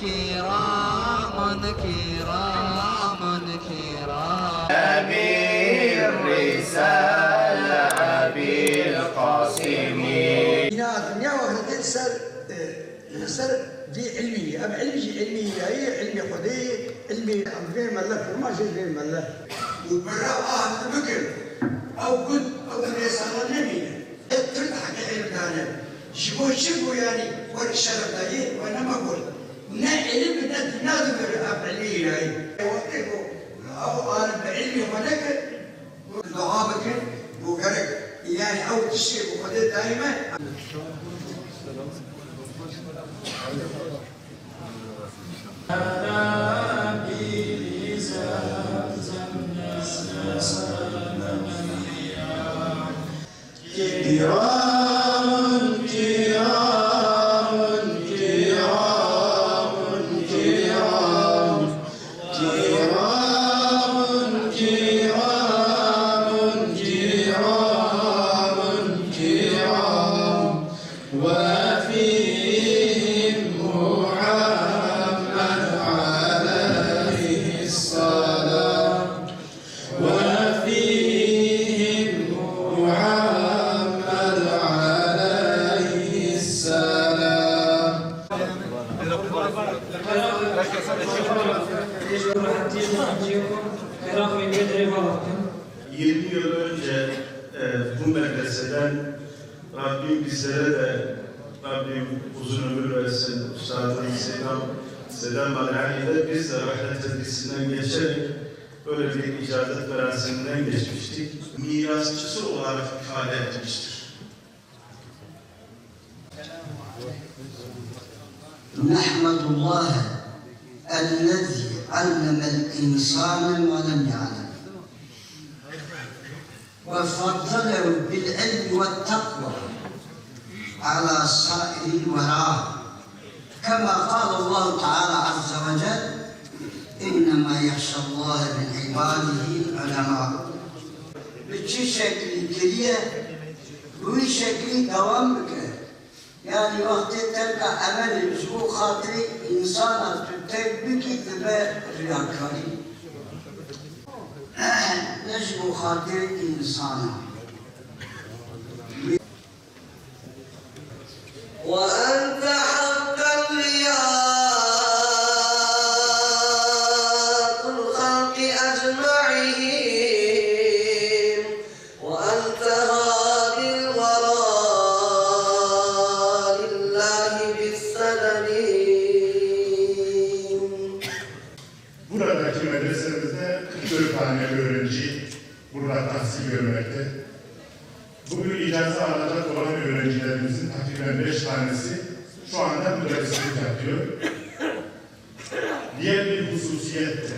كرام كرام كرام أبي الرسالة أبي القاسم بناء الدنيا وقت سر دي علمية، أما علمية هي علمي خدي علمي غير ملك وما شيء غير ملك. وبرا بكر أو كنت أو الإنسان النبي ترد حق علم كان شبو يعني والشرف ده وأنا ما أقول نا علم نادر علمية هي وقتكو أو أنا بعلمي هناك دعابك وكرك يعني أو تشتري وخدي دائما. Yıl önce bu medreseden Rabbim bizlere de Rabbim uzun ömür versin. Üstad-ı Selam Aleyhi'de biz de rahmet tedrisinden geçerek böyle bir icazet merasiminden geçmiştik. Mirasçısı olarak ifade etmiştir. نحمد الله الذي علم الإنسان ولم يعلم وفضله بالعلم والتقوى على سائر الورى كما قال الله تعالى عز وجل إنما يخشى الله من عباده العلماء. بشي شكل كلية وي شكل دوام بك يعني وقت تلقى عمل شو خاطري إنسان تتبكي تبقى رياكاري نجم خاطري إنسان وأنت حقا رياض الخلق أجمعين وأنت هادي الورى لله بالسلام. Buradaki medresemizde 44 tane öğrenci burada tahsil görmekte. Bugün icazı alacak olan öğrencilerimizin takriben 5 tanesi şu anda müderrislik yapıyor. Diğer bir hususiyet de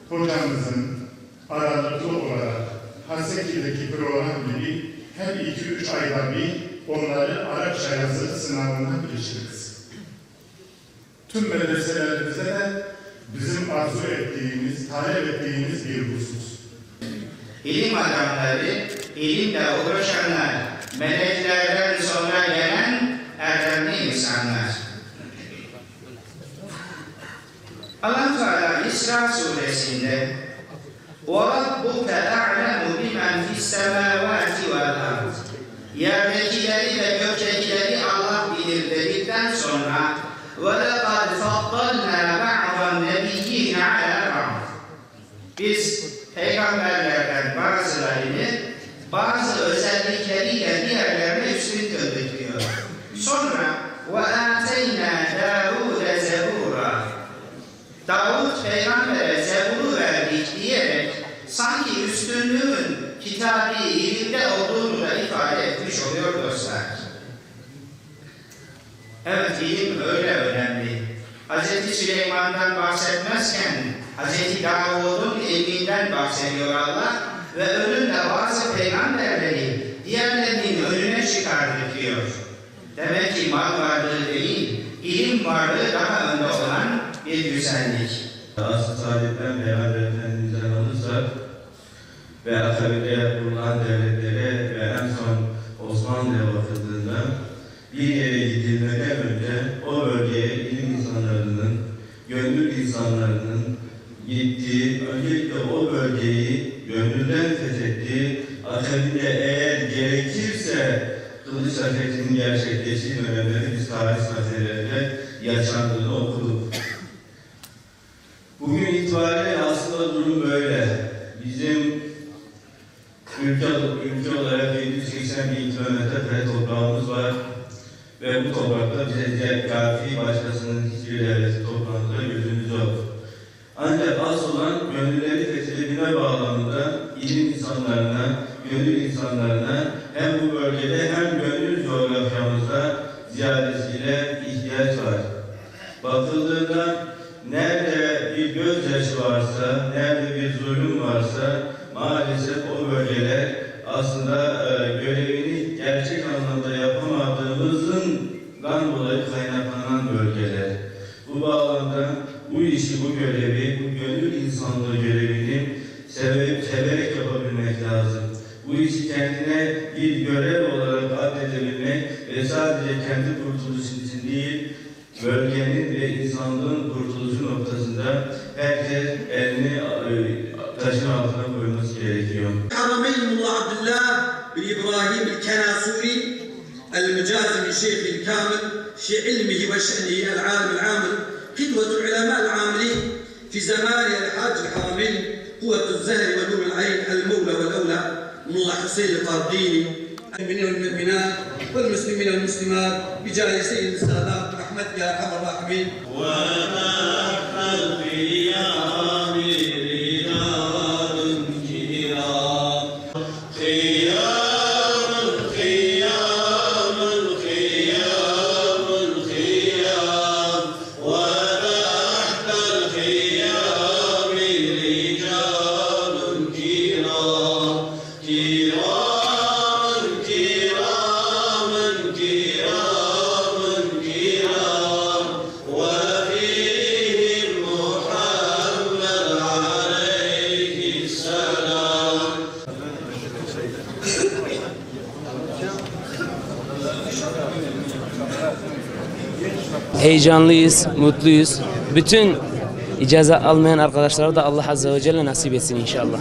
hocamızın aralıklı olarak Haseki'deki program gibi her 2-3 ayda bir onları Arapça yazılı sınavından geçiririz. Tüm medreselerimize de bizim arzu ettiğimiz, talep ettiğimiz bir husus. İlim adamları, ilimle uğraşanlar, meleklerden sonra gelen erdemli insanlar. Allah Teala İsra suresinde وَرَبُّكَ أَعْلَمُ بِمَنْ فِي السَّمَاوَاتِ وَالْأَرْضِ yerdekileri ve göktekileri Allah bilir dedikten sonra وَلَقَدْ فَضَّلْنَا بَعْضَ النَّبِيِّينَ عَلَى بَعْضٍ biz peygamberlerden bazılarını bazı özellikleriyle diğerlerine üstün kıldık diyor. Sonra وَآتَيْنَا دَاوُدَ زَبُورًا Davud peygambere Zebur'u verdik diyerek sanki üstünlüğün kitabi ilimde olduğunu da ifade etmiş oluyor dostlar. Evet, ilim öyle önemli. Hz. Süleyman'dan bahsetmezken Hz. Davud'un ilminden bahsediyor Allah ve önünde bazı peygamberleri diğerlerinin önüne çıkardı diyor. Demek ki mal varlığı değil, ilim varlığı daha önde olan bir güzellik. Asıl sahipten Peygamber Efendimiz'den alırsak ve akabinde kurulan devletlere ve en son Osmanlı vakıfında bir yere gidilmeden önce o bölgeye ilim insanlarının insanlarının gitti, öncelikle o bölgeyi gönülden fethetti. Akabinde eğer gerekirse Kılıçla fethinin gerçekleştiği dönemde biz tarih sayfalarında yaşandığını okuduk. Bugün itibariyle aslında durum böyle. Bizim ülke olarak 780 bin kilometre toprağımız var ve bu toprakta bize kafi başkasının hiçbir devleti toprağında gözümüz yok. Ancak asıl olan gönülleri fethedebilme bağlamında ilim insanlarına, gönül insanlarına hem bu bölgede hem gönül coğrafyamızda ziyadesiyle ihtiyaç var. Bakıldığında nerede bir gözyaşı varsa, nerede bir zulüm varsa maalesef o bölgeler aslında görevini gerçek anlamda yapamadığımızdan dolayı kaynaklanan bölgeler. Bu bağlamda bu işi, bu görevi, bu gönül insanlığı görevini severek yapabilmek lazım. Bu işi kendine bir görev olarak addedebilmek ve sadece kendi kurtuluşu için değil, bölgenin ve insanlığın kurtuluşu noktasında herkes elini taşın altına koyması gerekiyor. حرمين ملا عبد الله بن إبراهيم الكناسوري المجازي من شيخ الكامل في علمه وشأنه العالم العامل قدوة العلماء العاملين في زمان الحاج الحرمين قوة الزهر ونور العين المولى والأولى ملا حسين القرديني المؤمنين والمؤمنات والمسلمين والمسلمات بجاه سيد السادات برحمتك يا أرحم الراحمين. Heyecanlıyız, mutluyuz. Bütün icazet almayan arkadaşlara da Allah Azze ve Celle nasip etsin inşallah.